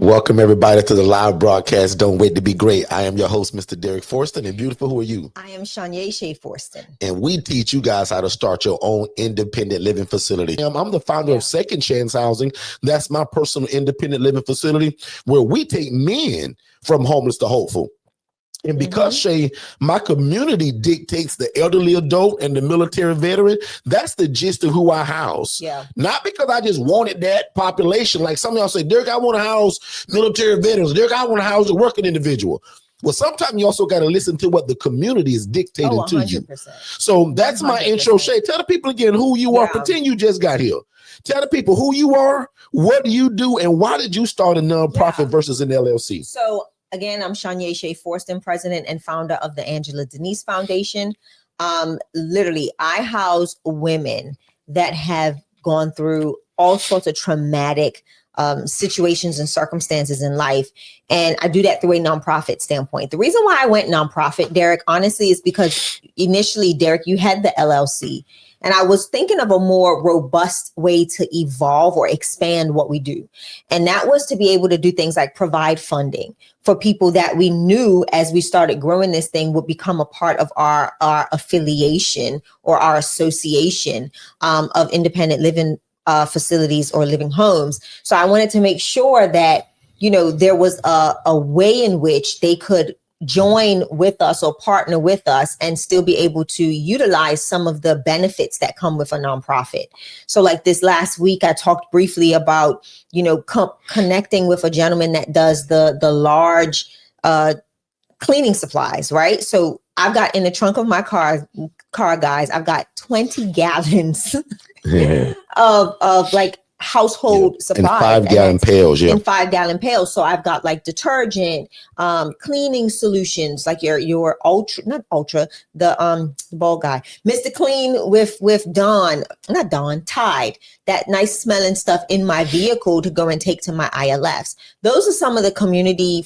Welcome everybody to the live broadcast. Don't wait to be great. I am your host, Mr. Derrick Forston, and beautiful, who are you? I am Shay Forston. And we teach you guys how to start your own independent living facility. I'm the founder of Second Chance Housing. That's my personal independent living facility where we take men from homeless to hopeful. And because Shay, my community dictates the elderly adult and the military veteran, that's the gist of who I house. Yeah. Not because I just wanted that population. Like some of y'all say, Derrick, I want to house military veterans. Derrick, I want to house a working individual. Well, sometimes you also got to listen to what the community is dictating to you. So that's 100%. My intro. Shay, tell the people again who you are. Pretend you just got here. Tell the people who you are, what do you do, and why did you start a nonprofit versus an LLC? So again, I'm Shay Forston, president and founder of the Angela Denise Foundation. Literally, I house women that have gone through all sorts of traumatic situations and circumstances in life. And I do that through a nonprofit standpoint. The reason why I went nonprofit, Derrick, honestly, is because initially, Derrick, you had the LLC. And I was thinking of a more robust way to evolve or expand what we do. And that was to be able to do things like provide funding for people that we knew as we started growing this thing would become a part of our affiliation or our association of independent living facilities or living homes. So I wanted to make sure that, you know, there was a way in which they could join with us or partner with us and still be able to utilize some of the benefits that come with a nonprofit. So like this last week, I talked briefly about, you know, connecting with a gentleman that does the large cleaning supplies, right? So I've got in the trunk of my car guys, I've got 20 gallons of like household supplies. In 5-gallon pails, In 5-gallon pails. So I've got like detergent, cleaning solutions, like your the bald guy, Mr. Clean with Tide, that nice smelling stuff in my vehicle to go and take to my ILFs. Those are some of the community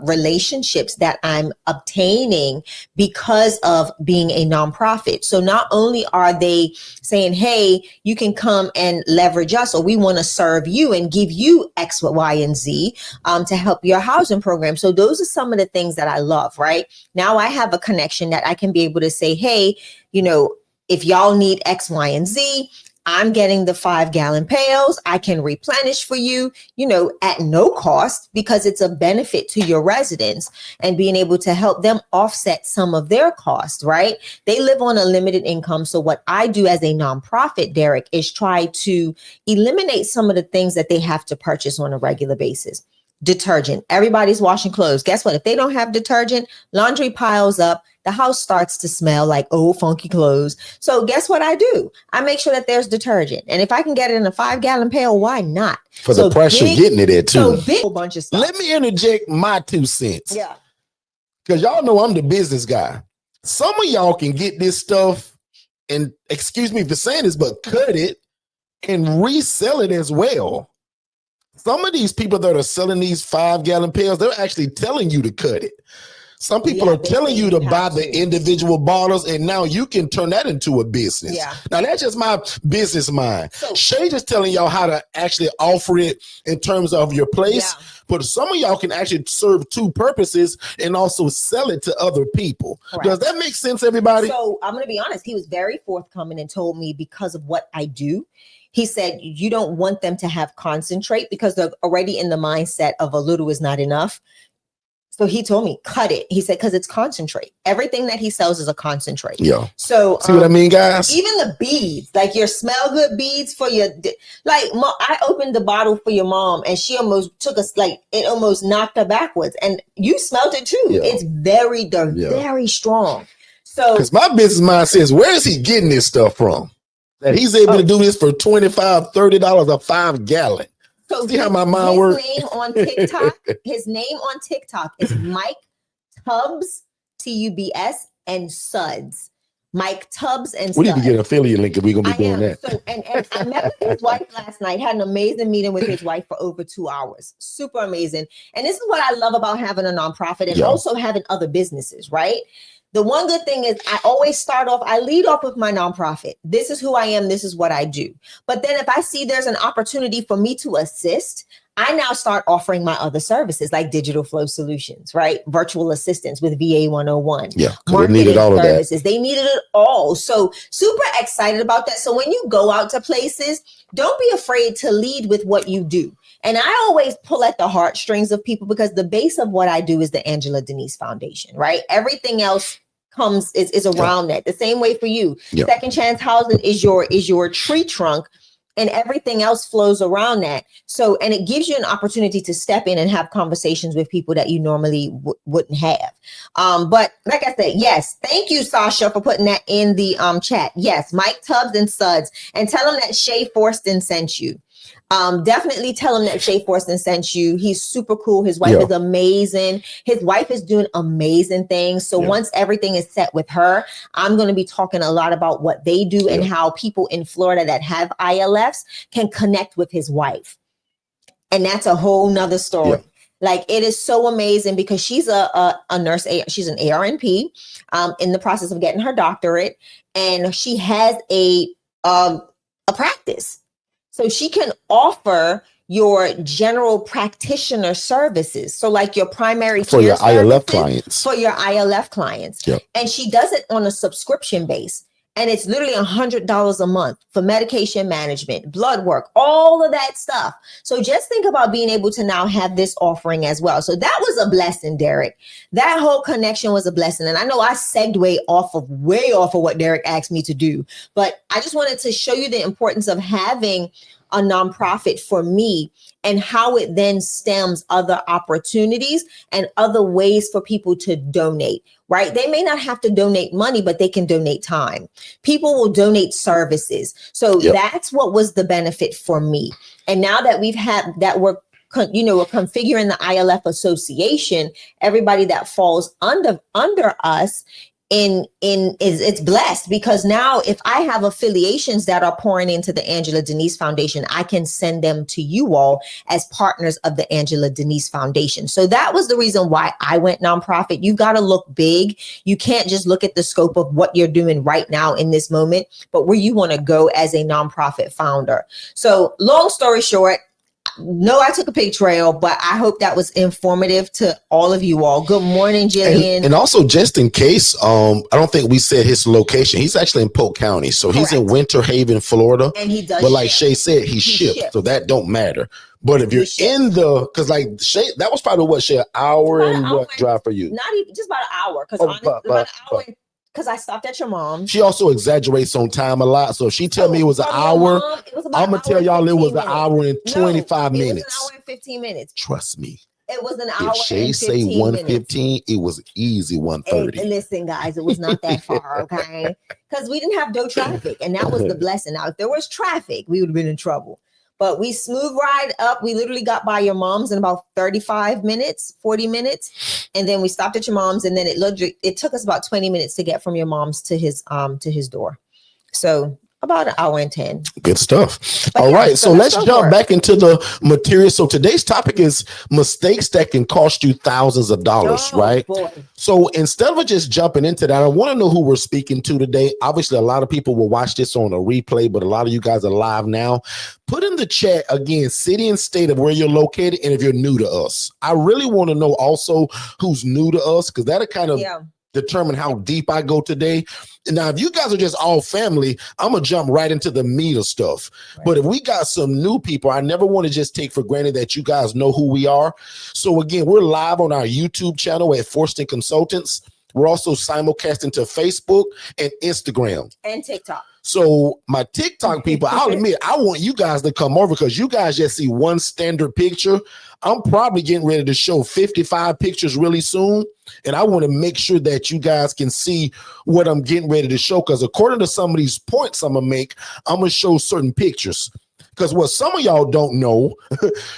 relationships that I'm obtaining because of being a nonprofit. So not only are they saying, hey, you can come and leverage us, or we want to serve you and give you X, Y, and Z to help your housing program. So those are some of the things that I love, right? Now I have a connection that I can be able to say, hey, you know, if y'all need X, Y, and Z, I'm getting the 5-gallon pails. I can replenish for you, you know, at no cost because it's a benefit to your residents and being able to help them offset some of their costs, right? They live on a limited income. So what I do as a nonprofit, Derrick, is try to eliminate some of the things that they have to purchase on a regular basis. Detergent. Everybody's washing clothes. Guess what? If they don't have detergent, laundry piles up. The house starts to smell like old funky clothes. So guess what I do? I make sure that there's detergent. And if I can get it in a 5-gallon pail, why not? For the price you're getting it at too. So big whole bunch of stuff. Let me interject my 2 cents. Yeah. Because y'all know I'm the business guy. Some of y'all can get this stuff and, excuse me for saying this, but cut it and resell it as well. Some of these people that are selling these 5-gallon pails, they're actually telling you to cut it. Some people are telling you to buy the individual bottles, and now you can turn that into a business. Yeah. Now, that's just my business mind. So, Shay just telling y'all how to actually offer it in terms of your place. Yeah. But some of y'all can actually serve 2 purposes and also sell it to other people. Correct. Does that make sense, everybody? So I'm going to be honest. He was very forthcoming and told me because of what I do. He said, you don't want them to have concentrate because they're already in the mindset of a little is not enough. So he told me, cut it. He said, because it's concentrate. Everything that he sells is a concentrate. Yeah. So see what I mean, guys? Even the beads, like your smell good beads for your, like I opened the bottle for your mom and she almost took us, like it almost knocked her backwards. And you smelled it too. Yeah. It's very dark, very strong. So because my business mind says, where is he getting this stuff from? That he's able to do this for $25, $30 a 5-gallon. So see how my mind works? His name on TikTok is Mike Tubbs, Tubbs, and Suds. Mike Tubbs and we need to get an affiliate link if we're gonna be doing that. So and I met with his wife last night, had an amazing meeting with his wife for over 2 hours. Super amazing. And this is what I love about having a nonprofit and also having other businesses, right? The one good thing is I lead off with my nonprofit. This is who I am. This is what I do. But then if I see there's an opportunity for me to assist, I now start offering my other services like digital flow solutions, right? Virtual assistants with VA 101. Yeah, marketing needed all services. of that. They needed it all. So super excited about that. So when you go out to places, don't be afraid to lead with what you do. And I always pull at the heartstrings of people because the base of what I do is the Angela Denise Foundation, right? Everything else is around that. The same way for you. Second Chance Housing is your tree trunk, and everything else flows around that. So, and it gives you an opportunity to step in and have conversations with people that you normally wouldn't have. But like I said, yes, thank you, Sasha, for putting that in the chat. Yes, Mike Tubbs and Suds, and tell them that Shay Forston sent you. Definitely tell him that Shay Forston sent you. He's super cool. His wife is amazing. His wife is doing amazing things. So once everything is set with her, I'm going to be talking a lot about what they do and how people in Florida that have ILFs can connect with his wife. And that's a whole nother story. Like, it is so amazing because she's a nurse. She's an ARNP in the process of getting her doctorate, and she has a practice. So she can offer your general practitioner services. So like your primary for your ILF clients. For your ILF clients. And she does it on a subscription base. And it's literally $100 a month for medication management, blood work, all of that stuff. So just think about being able to now have this offering as well. So that was a blessing, Derrick. That whole connection was a blessing. And I know I segued way off of what Derrick asked me to do, but I just wanted to show you the importance of having a nonprofit for me and how it then stems other opportunities and other ways for people to donate, right? They may not have to donate money, but they can donate time. People will donate services. So that's what was the benefit for me. And now that we're configuring the ILF association, everybody that falls under us it's blessed, because now if I have affiliations that are pouring into the Angela Denise Foundation, I can send them to you all as partners of the Angela Denise Foundation. So that was the reason why I went nonprofit. You got to look big. You can't just look at the scope of what you're doing right now in this moment, but where you want to go as a nonprofit founder. So long story short, no, I took a pig trail, but I hope that was informative to all of you all. Good morning, Jillian. And also, just in case, I don't think we said his location. He's actually in Polk County. So he's in Winter Haven, Florida. And he does. But like Shay said, he shipped. So that don't matter. But if you're because like Shay, that was probably what, Shay, an hour and what drive for you? Not even, just about an hour. Because about an hour. Because I stopped at your mom's. She also exaggerates on time a lot. So if she tell me it was an hour, I'm going to tell y'all it was an hour and 25 minutes. It was an hour and 15 minutes. Trust me. It was an hour if Shay and 15 say 1:15, minutes. It was easy 1:30. And listen, guys, it was not that far, okay? Because we didn't have no traffic. And that was the blessing. Now, if there was traffic, we would have been in trouble. But we smooth ride up. We literally got by your mom's in about 35 minutes, 40 minutes. And then we stopped at your mom's. And then it took us about 20 minutes to get from your mom's to his door. So about an hour and 10. Good stuff. All right. So let's jump back into the material. So today's topic is mistakes that can cost you thousands of dollars, right? Boy. So instead of just jumping into that, I want to know who we're speaking to today. Obviously, a lot of people will watch this on a replay, but a lot of you guys are live now. Put in the chat again, city and state of where you're located, and if you're new to us. I really want to know also who's new to us, because that'll kind of determine how deep I go today. Now, if you guys are just all family, I'm going to jump right into the meat of stuff. Right. But if we got some new people, I never want to just take for granted that you guys know who we are. So again, we're live on our YouTube channel at Forston Consultants. We're also simulcasting to Facebook and Instagram. And TikTok. So my TikTok people, I'll admit, I want you guys to come over because you guys just see one standard picture. I'm probably getting ready to show 55 pictures really soon. And I want to make sure that you guys can see what I'm getting ready to show. Because according to some of these points I'm going to make, I'm going to show certain pictures. Because what some of y'all don't know,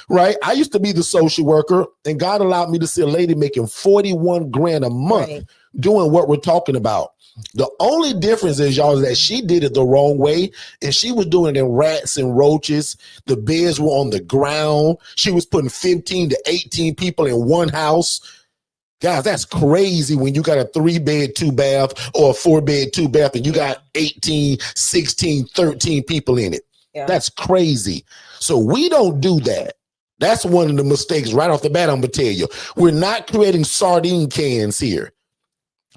right? I used to be the social worker, and God allowed me to see a lady making 41 grand a month doing what we're talking about. The only difference is, y'all, is that she did it the wrong way, and she was doing it in rats and roaches. The beds were on the ground. She was putting 15 to 18 people in one house. Guys, that's crazy when you got a 3-bed, 2-bath or a 4-bed, 2-bath, and you got 18, 16, 13 people in it. Yeah. That's crazy. So we don't do that. That's one of the mistakes right off the bat. I'm gonna tell you, we're not creating sardine cans here.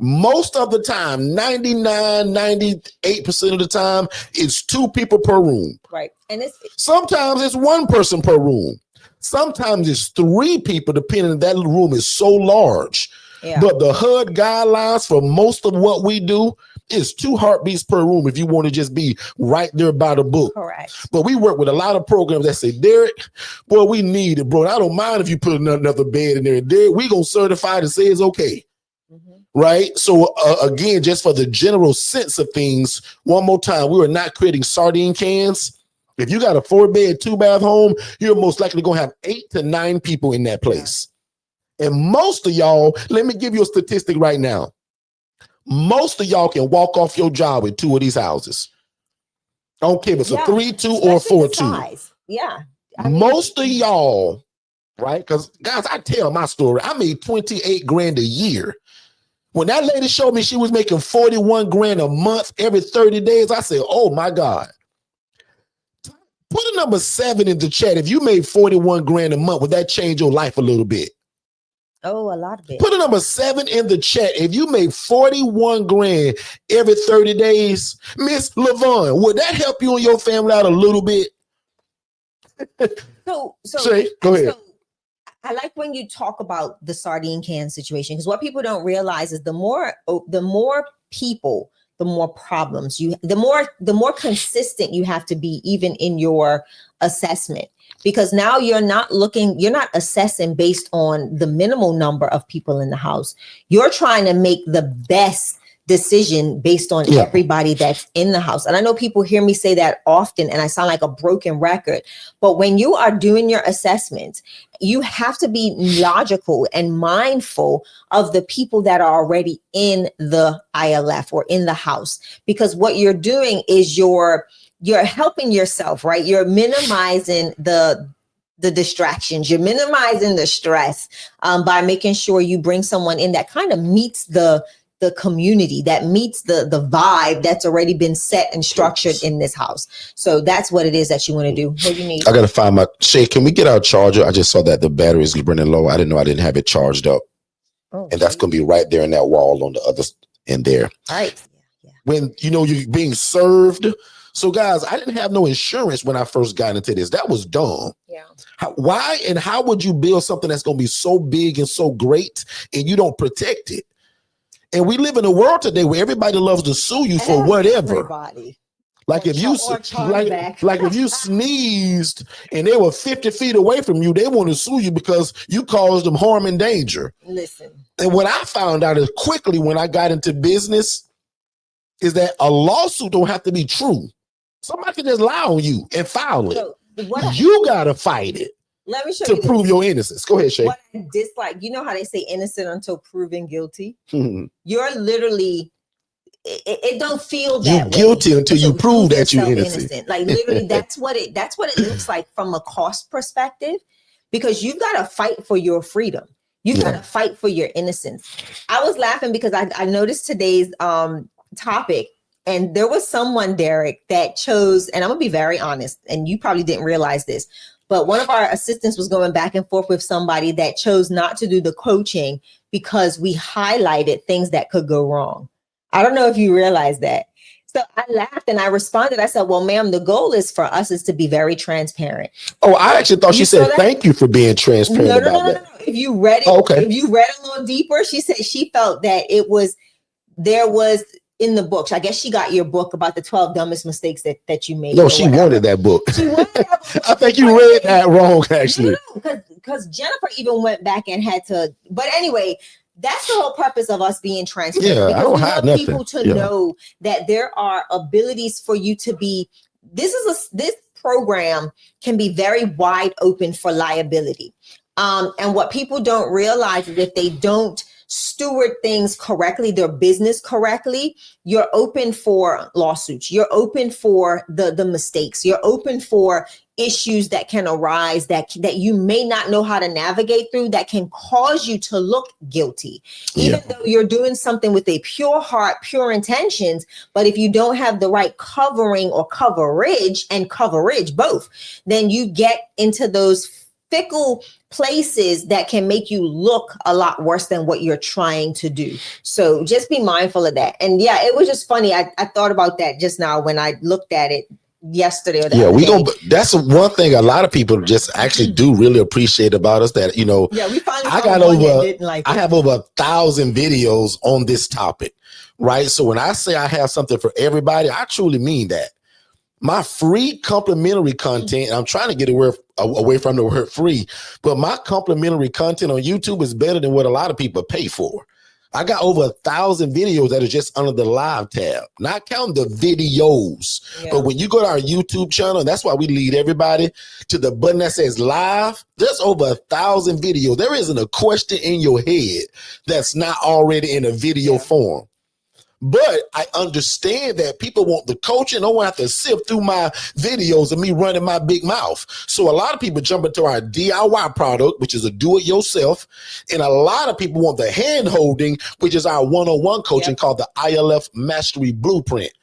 Most of the time, 98% of the time, it's 2 people per room. Right. And sometimes it's 1 person per room. Sometimes it's 3 people, depending on that room is so large. Yeah. But the HUD guidelines for most of what we do is 2 heartbeats per room if you want to just be right there by the book. Correct. But we work with a lot of programs that say, Derrick, boy, we need it, bro. I don't mind if you put another bed in there. Derrick, we gonna certify to say it's okay. Right. So again, just for the general sense of things, one more time, we are not creating sardine cans. If you got a 4-bed, 2-bath home, you're most likely going to have 8 to 9 people in that place. And most of y'all, let me give you a statistic right now. Most of y'all can walk off your job with 2 of these houses. I don't care if it's a 3-2 or 4-2. Yeah. Most of y'all, right? Because guys, I tell my story. I made 28 grand a year. When that lady showed me she was making 41 grand a month every 30 days, I said, oh my God. Put a number 7 in the chat. If you made 41 grand a month, would that change your life a little bit? Oh, a lot of it. Put a number 7 in the chat. If you made 41 grand every 30 days, Miss LaVon, would that help you and your family out a little bit? So Shay, go ahead. I like when you talk about the sardine can situation, because what people don't realize is the more people, the more problems the more consistent you have to be, even in your assessment, because now you're not assessing based on the minimal number of people in the house. You're trying to make the best decision based on everybody that's in the house. And I know people hear me say that often, and I sound like a broken record, but when you are doing your assessments, you have to be logical and mindful of the people that are already in the ILF or in the house, because what you're doing is you're helping yourself, right? You're minimizing the distractions, you're minimizing the stress by making sure you bring someone in that kind of meets the community, that meets the vibe that's already been set and structured in this house. So that's what it is that you want to do. What do you need? I got to find my Shay. Can we get our charger? I just saw that the battery is running low. I didn't know I didn't have it charged up. Oh, and that's going to be right there in that wall on the other end there. All right. Yeah. When, you're being served. So guys, I didn't have no insurance when I first got into this. That was dumb. Yeah. Why and how would you build something that's going to be so big and so great and you don't protect it? And we live in a world today where everybody loves to sue you for whatever. Everybody. Like if you if you sneezed and they were 50 feet away from you, they want to sue you because you caused them harm and danger. Listen. And what I found out is quickly when I got into business is that a lawsuit don't have to be true. Somebody can just lie on you and file it. So you gotta fight it. Let me show to you prove your innocence. Go ahead, Shay. What I dislike, you know how they say innocent until proven guilty? You're literally, it don't feel that you're guilty until you prove that you're innocent. Like literally, that's what it looks like from a cost perspective, because you've got to fight for your freedom. You've got to fight for your innocence. I was laughing because I noticed today's topic. And there was someone, Derrick, that chose, and I'm gonna be very honest, and you probably didn't realize this, but one of our assistants was going back and forth with somebody that chose not to do the coaching because we highlighted things that could go wrong. I don't know if you realize that. So I laughed and I responded. I said, well, ma'am, the goal is for us is to be very transparent. Oh, I actually thought she said, thank you for being transparent about that. No. If you read it, if you read a little deeper, she said she felt that there was in the books. I guess she got your book about the 12 dumbest mistakes that you made. No, she wanted that book. She wanted that book. I think you read that wrong, actually. No, because Jennifer even went back and had to. But anyway, that's the whole purpose of us being transparent. Yeah, I don't hide nothing. People to know that there are abilities for you to be. This program can be very wide open for liability. And what people don't realize is if they don't steward things correctly, their business correctly, you're open for lawsuits. You're open for the mistakes. You're open for issues that can arise that you may not know how to navigate through, that can cause you to look guilty, even though you're doing something with a pure heart, pure intentions. But if you don't have the right covering or coverage both, then you get into those fickle places that can make you look a lot worse than what you're trying to do. So just be mindful of that. And yeah, it was just funny. I thought about that just now when I looked at it yesterday. Or the other day. That's one thing a lot of people just actually do really appreciate about us, that, we finally I have over 1,000 videos on this topic, right? So when I say I have something for everybody, I truly mean that. My free complimentary content, I'm trying to get away from the word free, but my complimentary content on YouTube is better than what a lot of people pay for. I got over 1,000 videos that are just under the live tab, not counting the videos. Yeah. But when you go to our YouTube channel, that's why we lead everybody to the button that says live. There's over 1,000 videos. There isn't a question in your head that's not already in a video form. But I understand that people want the coaching. Don't have to sift through my videos of me running my big mouth. So a lot of people jump into our DIY product, which is a do-it-yourself. And a lot of people want the hand-holding, which is our one-on-one coaching called the ILF Mastery Blueprint.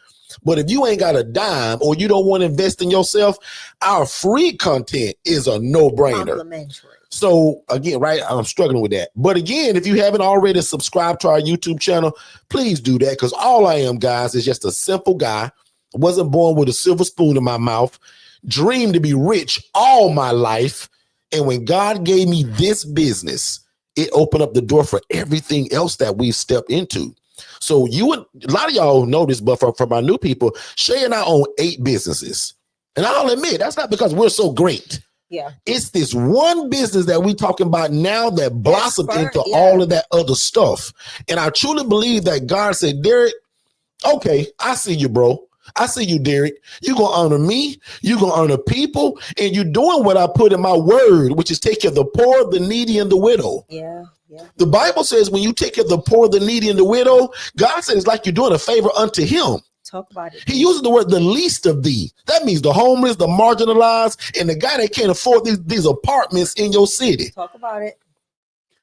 But if you ain't got a dime or you don't want to invest in yourself, our free content is a no-brainer. Complimentary. So again, right, I'm struggling with that. But again, if you haven't already subscribed to our YouTube channel, please do that, because all I am, guys, is just a simple guy. Wasn't born with a silver spoon in my mouth, dreamed to be rich all my life. And when God gave me this business, it opened up the door for everything else that we've stepped into. So a lot of y'all know this, but for my new people, Shay and I own 8 businesses. And I'll admit, that's not because we're so great. Yeah, it's this one business that we're talking about now that blossomed into all of that other stuff. And I truly believe that God said, Derrick, okay, I see you, bro. I see you, Derrick. You're going to honor me. You're going to honor people. And you're doing what I put in my word, which is take care of the poor, the needy, and the widow. Yeah. The Bible says when you take care of the poor, the needy, and the widow, God says it's like you're doing a favor unto him. Talk about it. He uses the word the least of thee. That means the homeless, the marginalized, and the guy that can't afford these apartments in your city. Talk about it.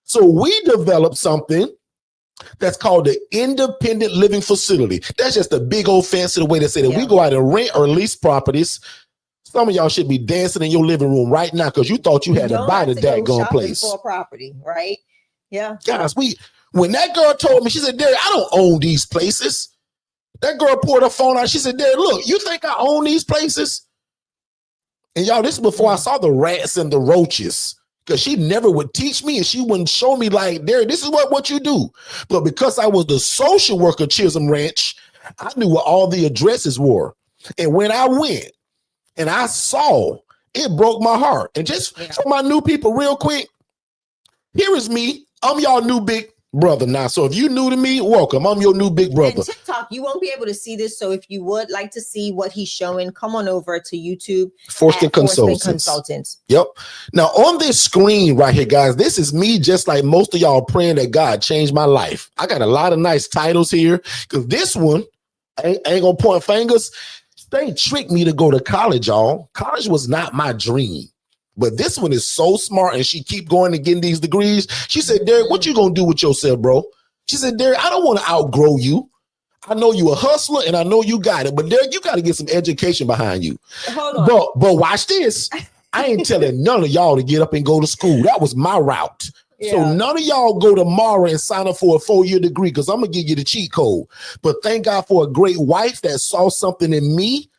So we developed something that's called the independent living facility. That's just a big old fancy way to say that we go out and rent or lease properties. Some of y'all should be dancing in your living room right now because you thought you had to buy the daggone place. For a property, right? Yeah. Guys, when that girl told me, she said, Derrick, I don't own these places. That girl poured her phone out. She said, Derrick, look, you think I own these places? And y'all, this is before I saw the rats and the roaches, because she never would teach me and she wouldn't show me like, Derrick, this is what you do. But because I was the social worker Chisholm Ranch, I knew what all the addresses were. And when I went and I saw, it broke my heart. And just for my new people real quick, here is me. I'm y'all new big brother now. So if you're new to me, welcome. I'm your new big brother. And TikTok, you won't be able to see this. So if you would like to see what he's showing, come on over to YouTube. Forston Consultants. Yep. Now on this screen right here, guys, this is me just like most of y'all praying that God changed my life. I got a lot of nice titles here because this one, I ain't gonna point fingers. They tricked me to go to college, y'all. College was not my dream. But this one is so smart, and she keep going and getting these degrees. She said, Derrick, what you gonna do with yourself, bro? She said, Derrick, I don't want to outgrow you. I know you a hustler, and I know you got it. But Derrick, you got to get some education behind you. Hold on. But watch this. I ain't telling none of y'all to get up and go to school. That was my route. Yeah. So none of y'all go tomorrow and sign up for a 4-year degree because I'm going to give you the cheat code. But thank God for a great wife that saw something in me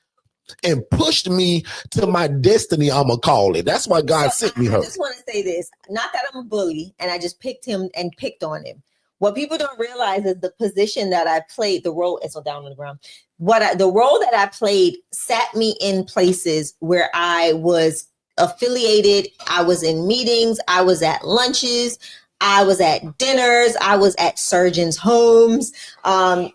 and pushed me to my destiny, I'm gonna call it. That's why God sent me her. I just want to say this, not that I'm a bully and I just picked him and picked on him. What people don't realize is the position that I played, the role is down on the ground. The role that I played sat me in places where I was affiliated. I was in meetings. I was at lunches. I was at dinners. I was at surgeons' homes, going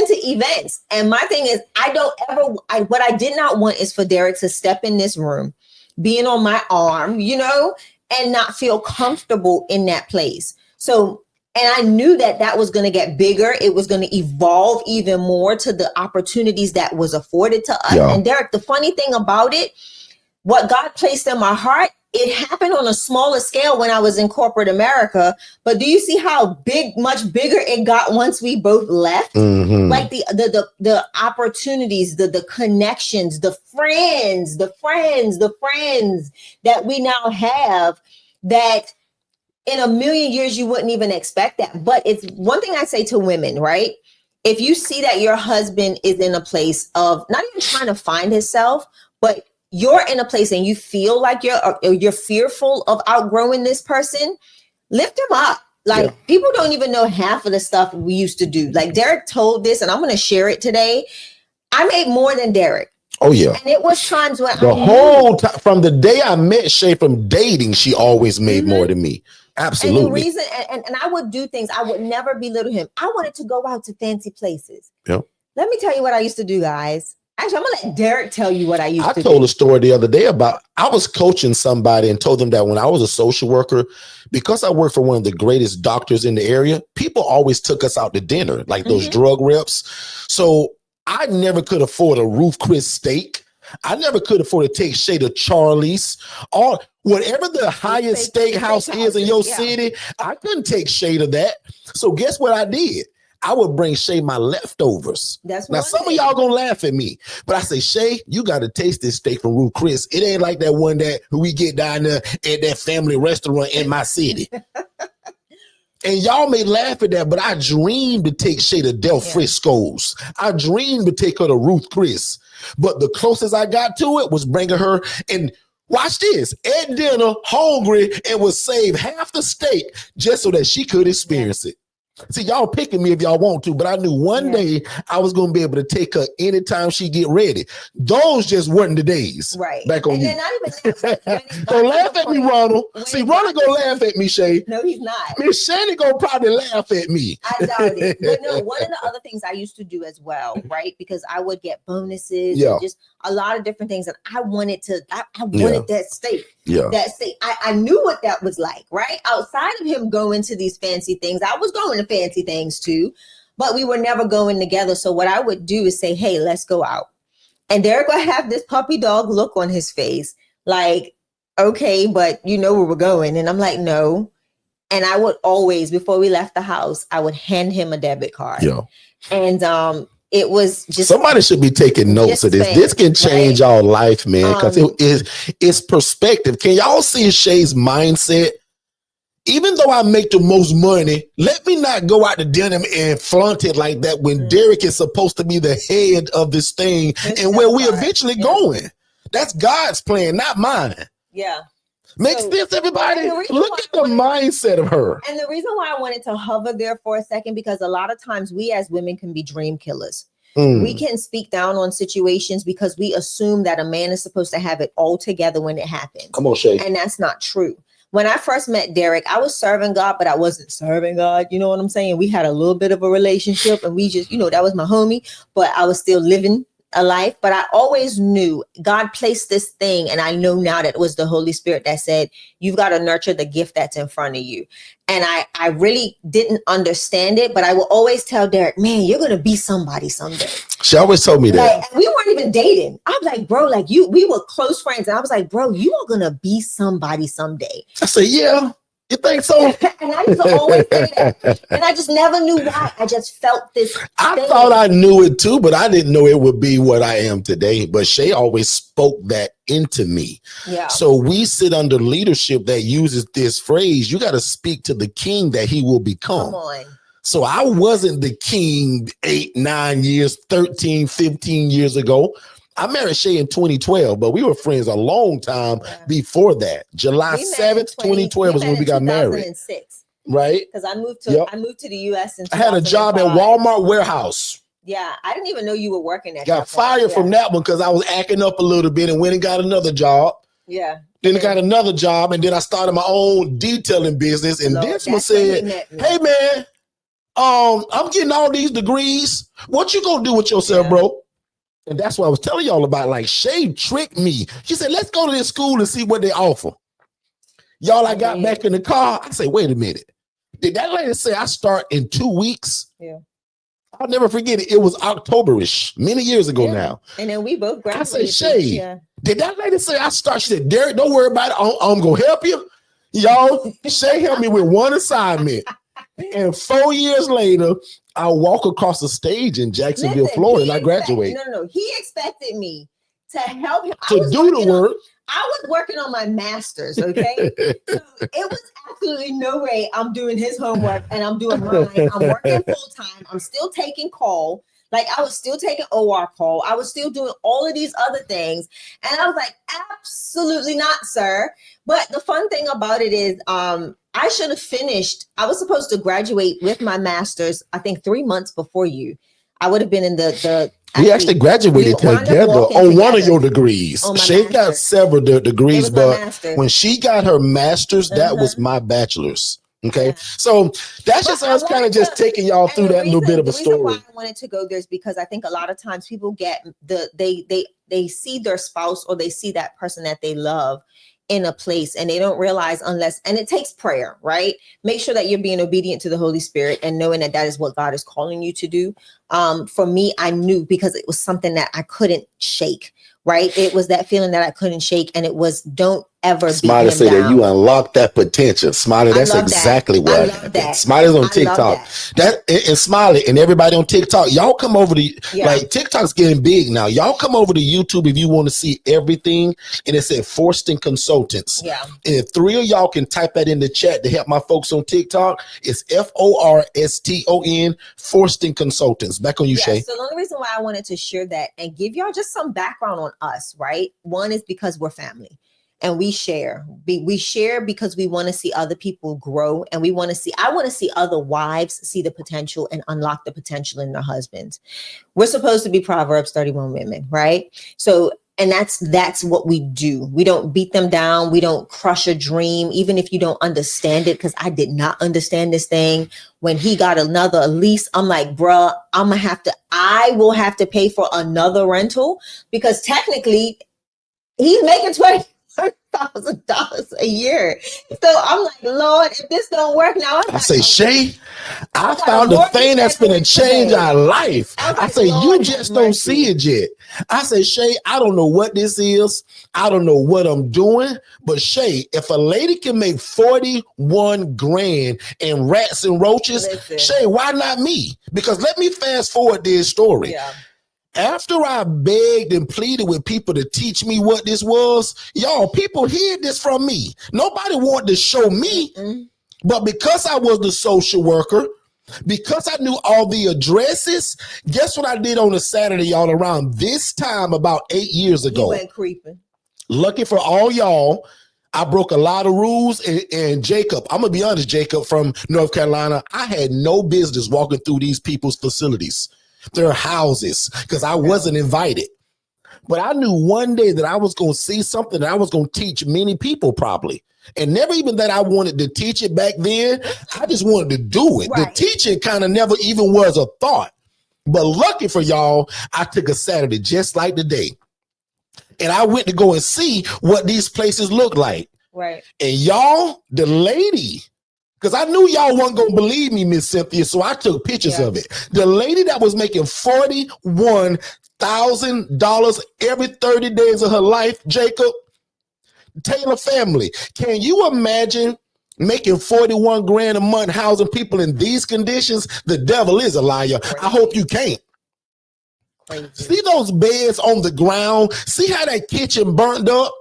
to events. And my thing is, what I did not want is for Derrick to step in this room, being on my arm, and not feel comfortable in that place. So, and I knew that was going to get bigger. It was going to evolve even more to the opportunities that was afforded to us. Yeah. And Derrick, the funny thing about it, what God placed in my heart, it happened on a smaller scale when I was in corporate America. But do you see how much bigger it got once we both left? Mm-hmm. Like the opportunities, the connections, the friends that we now have, that in a million years you wouldn't even expect that. But it's one thing I say to women, right? If you see that your husband is in a place of not even trying to find himself, but you're in a place and you feel like you're fearful of outgrowing this person, lift him up. Like, people don't even know half of the stuff we used to do. Like, Derrick told this, and I'm going to share it today. I made more than Derrick. Oh, yeah. And it was times when the whole time, from the day I met Shay, from dating, she always made more than me. Absolutely. And the reason, and I would do things, I would never belittle him. I wanted to go out to fancy places. Yep. Let me tell you what I used to do, guys. Actually, I'm going to let Derrick tell you what I used to do. I told a story the other day about, I was coaching somebody and told them that when I was a social worker, because I worked for one of the greatest doctors in the area, people always took us out to dinner, like those drug reps. So I never could afford a Ruth Chris steak. I never could afford to take Shay to Charlie's, or whatever the highest steakhouse is in your city. I couldn't take Shay to that. So guess what I did? I would bring Shay my leftovers. Now, some of y'all gonna laugh at me, but I say, Shay, you got to taste this steak from Ruth Chris. It ain't like that one that we get down there at that family restaurant in my city. And y'all may laugh at that, but I dreamed to take Shay to Del Frisco's. I dreamed to take her to Ruth Chris. But the closest I got to it was bringing her, and watch this, at dinner, hungry, and would save half the steak just so that she could experience it. See, y'all picking me if y'all want to, but I knew one day I was going to be able to take her anytime she get ready. Those just weren't the days. Right. Back on and you. Not even Don't laugh at me, Ronald. See, Ronald gonna laugh at me, Shay. No, he's not. Miss Shannon gonna probably laugh at me. I doubt it. But no, one of the other things I used to do as well, right? Because I would get bonuses and just a lot of different things. And I wanted that steak. Yeah. That steak. I knew what that was like, right? Outside of him going to these fancy things, I was going to fancy things too, but we were never going together. So what I would do is say, hey, let's go out. And Derrick would have this puppy dog look on his face, like, okay, but you know where we're going. And I'm like, no. And I would always, before we left the house, I would hand him a debit card. Yeah. And it was just, somebody should be taking notes of this. This can change our life, man, because it's perspective. Can y'all see Shay's mindset? Even though I make the most money, let me not go out to dinner and flaunt it like that when Derrick is supposed to be the head of this thing and where we eventually going. That's God's plan, not mine. Yeah. Makes sense, everybody? Look at the mindset of her. And the reason why I wanted to hover there for a second, because a lot of times we as women can be dream killers. We can speak down on situations because we assume that a man is supposed to have it all together when it happens. Come on, Shay. And that's not true. When I first met Derrick, I was serving God, but I wasn't serving God. You know what I'm saying? We had a little bit of a relationship and we just, that was my homie, but I was still living a life. But I always knew God placed this thing. And I know now that it was the Holy Spirit that said, you've got to nurture the gift that's in front of you. And I really didn't understand it, but I will always tell Derrick, man, you're going to be somebody someday. She always told me that. Like, we weren't even dating. I was like, bro, like we were close friends. And I was like, bro, you are going to be somebody someday. I said, yeah, you think so? And I used to always say that. And I just never knew why. I just felt this. I thought I knew it too, but I didn't know it would be what I am today. But Shay always spoke that into me. Yeah. So we sit under leadership that uses this phrase, you got to speak to the king that he will become. Come on. So I wasn't the king 8, 9 years, 13, 15 years ago. I married Shay in 2012, but we were friends a long time before that. July 7th, 2012 is when we got married. 2006. Right? Because I moved to the US in 2005. I had a job at Walmart warehouse. Yeah, I didn't even know you were working at. Got fired from that one because I was acting up a little bit and went and got another job. Yeah. Then I got another job, and then I started my own detailing business. And this one said, "Hey man, I'm getting all these degrees. What you gonna do with yourself, bro?" And that's what I was telling y'all about. Like, Shay tricked me. She said, let's go to this school and see what they offer. Y'all, I got back in the car. I say, wait a minute. Did that lady say I start in 2 weeks? Yeah. I'll never forget it. It was Octoberish, many years ago now. And then we both graduated. I said, Shay, did that lady say I start? She said, Derrick, don't worry about it. I'm going to help you. Y'all, Shay helped me with one assignment. And 4 years later, I walk across the stage in Jacksonville, Florida, and I graduate. No. He expected me to help him. To do the work. I was working on my master's, okay? So it was absolutely no way I'm doing his homework and I'm doing mine. I'm working full time. I'm still taking call. Like I was still taking OR call. I was still doing all of these other things. And I was like, absolutely not, sir. But the fun thing about it is I should have finished. I was supposed to graduate with my master's, I think 3 months before you. I would have been in we actually graduated together on one of your degrees. Shay got several degrees, but when she got her master's, that was my bachelor's. Okay, so that's just us kind of just taking y'all through that little bit of a story. The reason why I wanted to go there is because I think a lot of times people get they see their spouse or they see that person that they love in a place and they don't realize and it takes prayer, right? Make sure that you're being obedient to the Holy Spirit and knowing that that is what God is calling you to do. For me, I knew because it was something that I couldn't shake, right? It was that feeling that I couldn't shake. And it was, don't ever Smiley say that you unlocked that potential. Smiley, that's exactly what happened. Smiley's on TikTok. That and Smiley and everybody on TikTok, y'all come over to like TikTok's getting big now. Y'all come over to YouTube if you want to see everything. And it said Forston Consultants. Yeah. And if 3 of y'all can type that in the chat to help my folks on TikTok, it's FORSTON Forston Consultants. Back on you, Shay. So the only reason why I wanted to share that and give y'all just some background on us, right? One is because we're family. And we share. We share because we want to see other people grow. And I want to see other wives see the potential and unlock the potential in their husbands. We're supposed to be Proverbs 31 women, right? So, and that's what we do. We don't beat them down. We don't crush a dream, even if you don't understand it. Because I did not understand this thing. When he got another lease, I'm like, bruh, I will have to pay for another rental because technically he's making $20,000 a year. So I'm like, Lord, if this don't work now, I say, Shay, I found a thing that's going to change our life. I say, you just don't see it yet. I say, Shay, I don't know what this is. I don't know what I'm doing. But Shay, if a lady can make 41 grand in rats and roaches, Shay, why not me? Because let me fast forward this story. Yeah. After I begged and pleaded with people to teach me what this was, y'all, people hid this from me. Nobody wanted to show me. But because I was the social worker, because I knew all the addresses, guess what I did on a Saturday, y'all, around this time about 8 years ago? You went creeping. Lucky for all y'all, I broke a lot of rules. And Jacob, I'm going to be honest, Jacob from North Carolina, I had no business walking through these people's facilities, their houses, because I wasn't invited. But I knew one day that I was going to see something that I was going to teach many people probably. And never even that I wanted to teach it back then. I just wanted to do it. Right. The teaching kind of never even was a thought. But lucky for y'all, I took a Saturday just like today. And I went to go and see what these places look like. Right. And y'all, the lady, because I knew y'all weren't going to believe me, Miss Cynthia, so I took pictures of it. The lady that was making $41,000 every 30 days of her life, Jacob, Taylor family, can you imagine making 41 grand a month housing people in these conditions? The devil is a liar. I hope you can't. Crazy. See those beds on the ground? See how that kitchen burned up?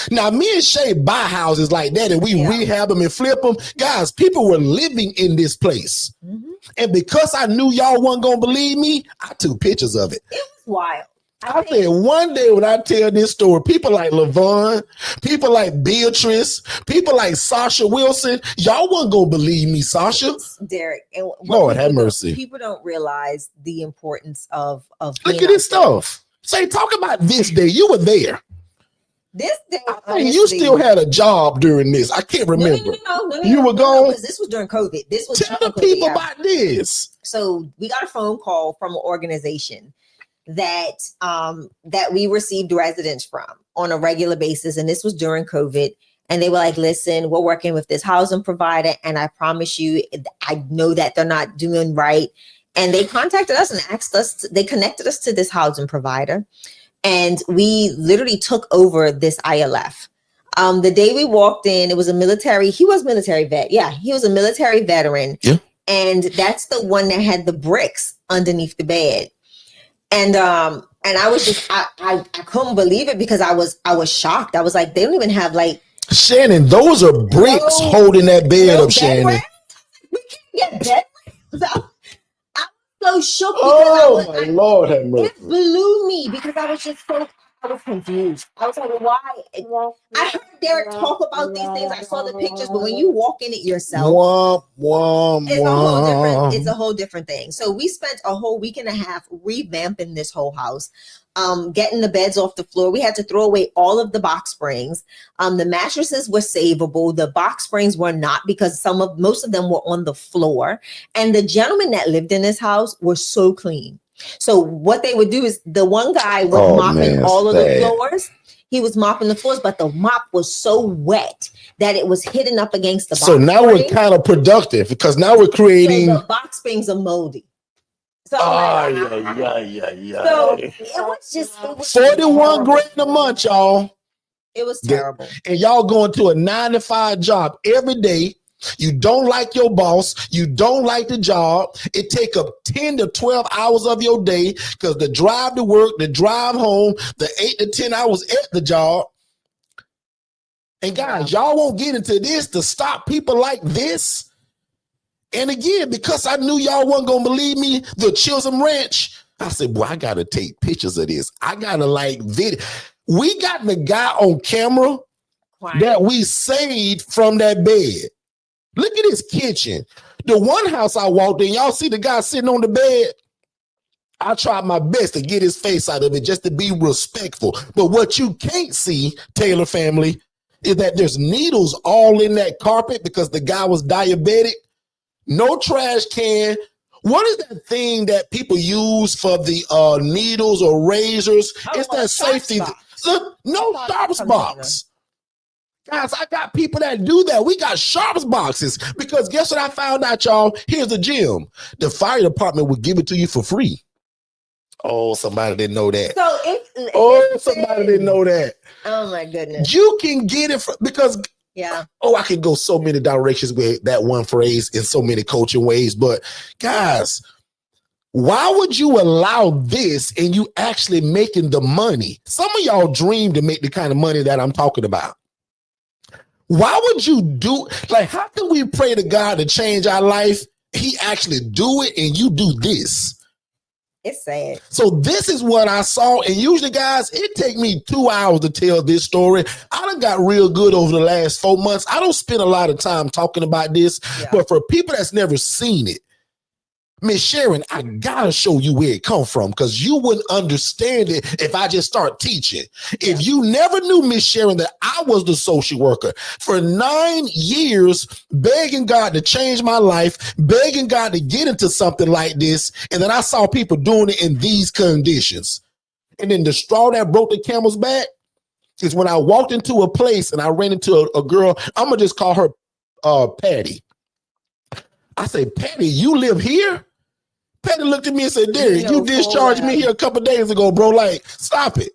Now, me and Shay buy houses like that and we rehab them and flip them. Guys, people were living in this place. And because I knew y'all wasn't going to believe me, I took pictures of it. It was wild. I said one day when I tell this story, people like LaVon, people like Beatrice, people like Sasha Wilson, y'all wasn't going to believe me, Sasha. Derrick. And Lord have mercy. People don't realize the importance of look at this stuff. Say, talk about this day. You were there. This day, honestly, you still had a job during this. I can't remember. No, you were gone. Because this was during COVID. This was tell the people about this. So we got a phone call from an organization that we received residents from on a regular basis, and this was during COVID. And they were like, "Listen, we're working with this housing provider, and I promise you, I know that they're not doing right." And they contacted us and asked us, they connected us to this housing provider. And we literally took over this ILF. The day we walked in, it was he was military vet. Yeah, he was a military veteran. Yeah. And that's the one that had the bricks underneath the bed. And I was just, I couldn't believe it because I was shocked. I was like, they don't even have like. Shannon, those are bricks holding that bed up, Shannon. We can't get bed. So I was so shook because my Lord have mercy. it blew me because I was just I was confused. I was like, why? I heard Derrick talk about these things. I saw the pictures, but when you walk in it yourself, it's a whole different thing. So we spent a whole week and a half revamping this whole house, getting the beds off the floor. We had to throw away all of the box springs. The mattresses were savable. The box springs were not because most of them were on the floor. And the gentlemen that lived in this house were so clean. So what they would do is the one guy was mopping all of the floors. He was mopping the floors, but the mop was so wet that it was hitting up against the box. So now we're kind of productive because now we're creating. So the box springs are moldy. So So it was just 41 grand a month, y'all. It was terrible. And y'all going to a 9-to-5 job every day. You don't like your boss. You don't like the job. It take up 10 to 12 hours of your day because the drive to work, the drive home, the 8 to 10 hours at the job. And guys, y'all won't get into this to stop people like this. And again, because I knew y'all wasn't going to believe me, the Chisholm Ranch, I said, boy, I got to take pictures of this. I got to video. We got the guy on camera that we saved from that bed. Look at his kitchen. The one house I walked in, y'all see the guy sitting on the bed? I tried my best to get his face out of it just to be respectful. But what you can't see, Taylor family, is that there's needles all in that carpet because the guy was diabetic. No trash can. What is that thing that people use for the needles or razors? It's that safety. Look, no Sharps box. Guys, I got people that do that. We got Sharps boxes because guess what I found out, y'all? Here's the gem. The fire department would give it to you for free. Oh, somebody didn't know that. So somebody didn't know that. Oh my goodness. You can get it because I can go so many directions with that one phrase in so many coaching ways. But guys, why would you allow this and you actually making the money? Some of y'all dream to make the kind of money that I'm talking about. Why would you do, like, how can we pray to God to change our life? He actually do it and you do this. It's sad. So this is what I saw. And usually, guys, it take me 2 hours to tell this story. I done got real good over the last 4 months. I don't spend a lot of time talking about this, but for people that's never seen it, Miss Sharon, I gotta show you where it come from because you wouldn't understand it if I just start teaching. If you never knew, Miss Sharon, that I was the social worker for 9 years, begging God to change my life, begging God to get into something like this, and then I saw people doing it in these conditions. And then the straw that broke the camel's back is when I walked into a place and I ran into a girl. I'm gonna just call her Patty. I say, Patty, you live here? Patty looked at me and said, Derrick, you discharged me here a couple of days ago, bro. Like, stop it.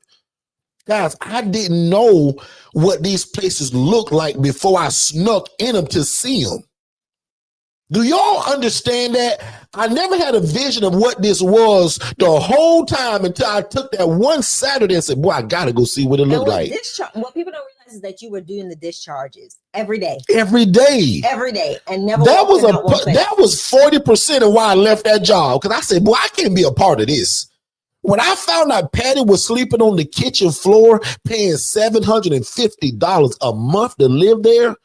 Guys, I didn't know what these places look like before I snuck in them to see them. Do y'all understand that? I never had a vision of what this was the whole time until I took that one Saturday and said, boy, I got to go see what it looked like. What people don't realize is that you were doing the discharges every day. Every day. Every day. And never that was 40% of why I left that job. Because I said, boy, I can't be a part of this. When I found out Patty was sleeping on the kitchen floor, paying $750 a month to live there,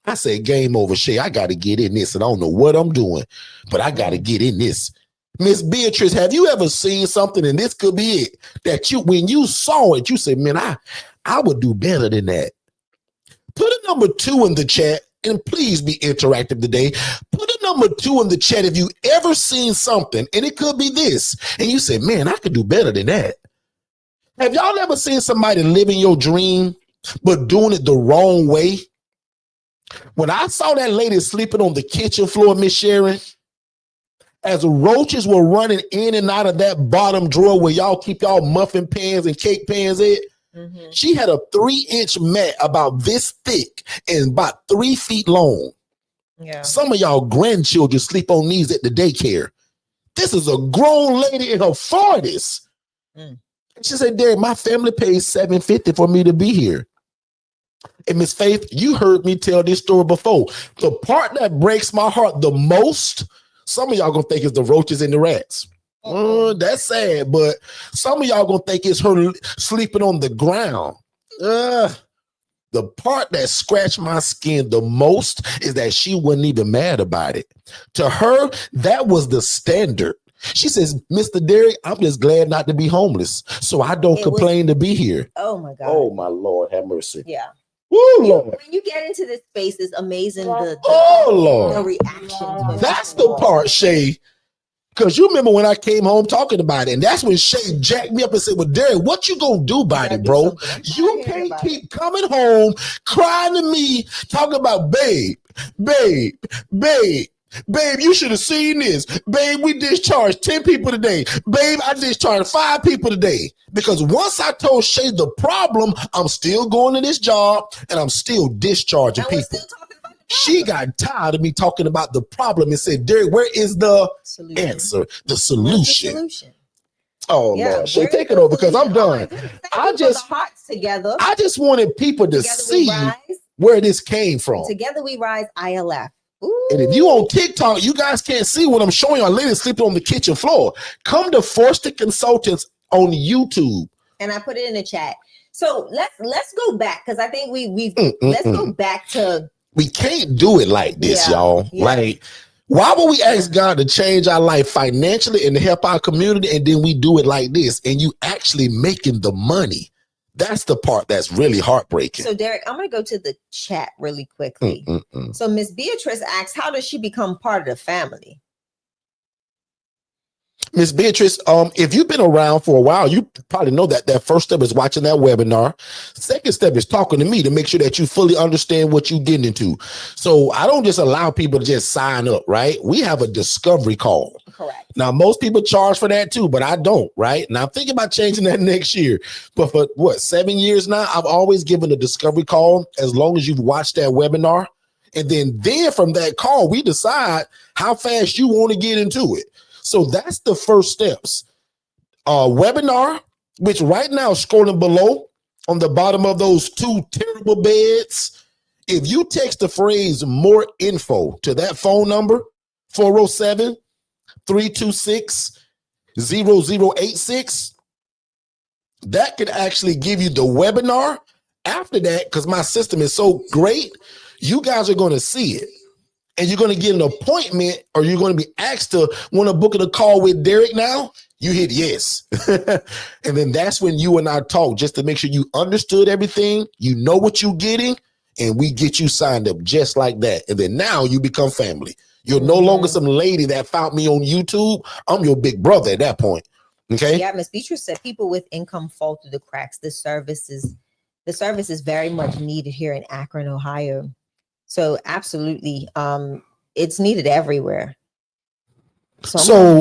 I said, game over, Shay. I got to get in this. And I don't know what I'm doing, but I got to get in this. Miss Beatrice, have you ever seen something, and this could be it, that you, when you saw it, you said, man, I would do better than that. Put a number 2 in the chat, and please be interactive today. Put a number 2 in the chat if you ever seen something, and it could be this, and you said, man, I could do better than that. Have y'all ever seen somebody living your dream, but doing it the wrong way? When I saw that lady sleeping on the kitchen floor, Miss Sharon, as roaches were running in and out of that bottom drawer where y'all keep y'all muffin pans and cake pans at. She had a 3-inch mat about this thick and about 3 feet long. Yeah. Some of y'all grandchildren sleep on these at the daycare. This is a grown lady in her 40s. She said, Derrick, my family pays $750 for me to be here. And Miss Faith, you heard me tell this story before. The part that breaks my heart the most, some of y'all gonna think it's the roaches and the rats. That's sad, but some of y'all gonna think it's her sleeping on the ground. The part that scratched my skin the most is that she wasn't even mad about it. To her, that was the standard. She says, Mr. Derrick, I'm just glad not to be homeless, so I don't complain to be here. Oh my God. Oh my Lord, have mercy. Yeah. Woo, Lord. When you get into this space, it's amazing Lord. the reactions. That's the part, Shay. Because you remember when I came home talking about it, and that's when Shay jacked me up and said, well, Derrick, what you gonna do about it, bro? You can't keep coming home, crying to me, talking about, babe, you should have seen this. Babe, we discharged 10 people today. Babe, I discharged 5 people today. Because once I told Shay the problem, I'm still going to this job, and I'm still discharging people. She got tired of me talking about the problem and said, Derrick, where is the answer, the solution? Oh, yeah, Lord. Shay, take it over because I'm done. I just wanted people to see where this came from. Together we rise, ILF. Ooh. And if you on TikTok, you guys can't see what I'm showing you. Ladies sleeping on the kitchen floor. Come to Forston Consultants on YouTube. And I put it in the chat. So let's go back because I think let's go back to. We can't do it like this, y'all. Yeah. Like, why would we ask God to change our life financially and to help our community, and then we do it like this, and you actually making the money? That's the part that's really heartbreaking. So, Derrick, I'm going to go to the chat really quickly. So, Miss Beatrice asks, how does she become part of the family? Miss Beatrice, if you've been around for a while, you probably know that first step is watching that webinar. Second step is talking to me to make sure that you fully understand what you're getting into. So I don't just allow people to just sign up, right? We have a discovery call. Correct. Now, most people charge for that too, but I don't, right? Now I'm thinking about changing that next year. But for 7 years now, I've always given a discovery call as long as you've watched that webinar. And then from that call, we decide how fast you want to get into it. So that's the first steps. Webinar, which right now is scrolling below on the bottom of those 2 terrible beds. If you text the phrase more info to that phone number, 407-326-0086, that could actually give you the webinar. After that, because my system is so great, you guys are going to see it. And you're going to get an appointment, or you're going to be asked to want to book a call with Derrick now, you hit yes. And then that's when you and I talk just to make sure you understood everything, you know what you're getting, and we get you signed up just like that. And then now you become family. You're no longer some lady that found me on YouTube. I'm your big brother at that point. Okay. Yeah, Miss Beatrice said people with income fall through the cracks. The service is very much needed here in Akron, Ohio. So absolutely, it's needed everywhere. So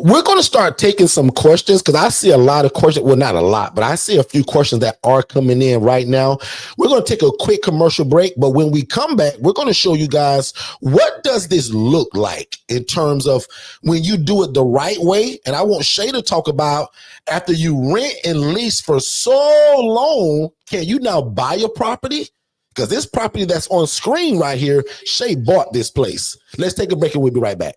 we're going to start taking some questions because I see a lot of questions. Well, not a lot, but I see a few questions that are coming in right now. We're going to take a quick commercial break, but when we come back, we're going to show you guys what does this look like in terms of when you do it the right way. And I want Shay to talk about after you rent and lease for so long, can you now buy a property? Because this property that's on screen right here, Shay bought this place. Let's take a break and we'll be right back.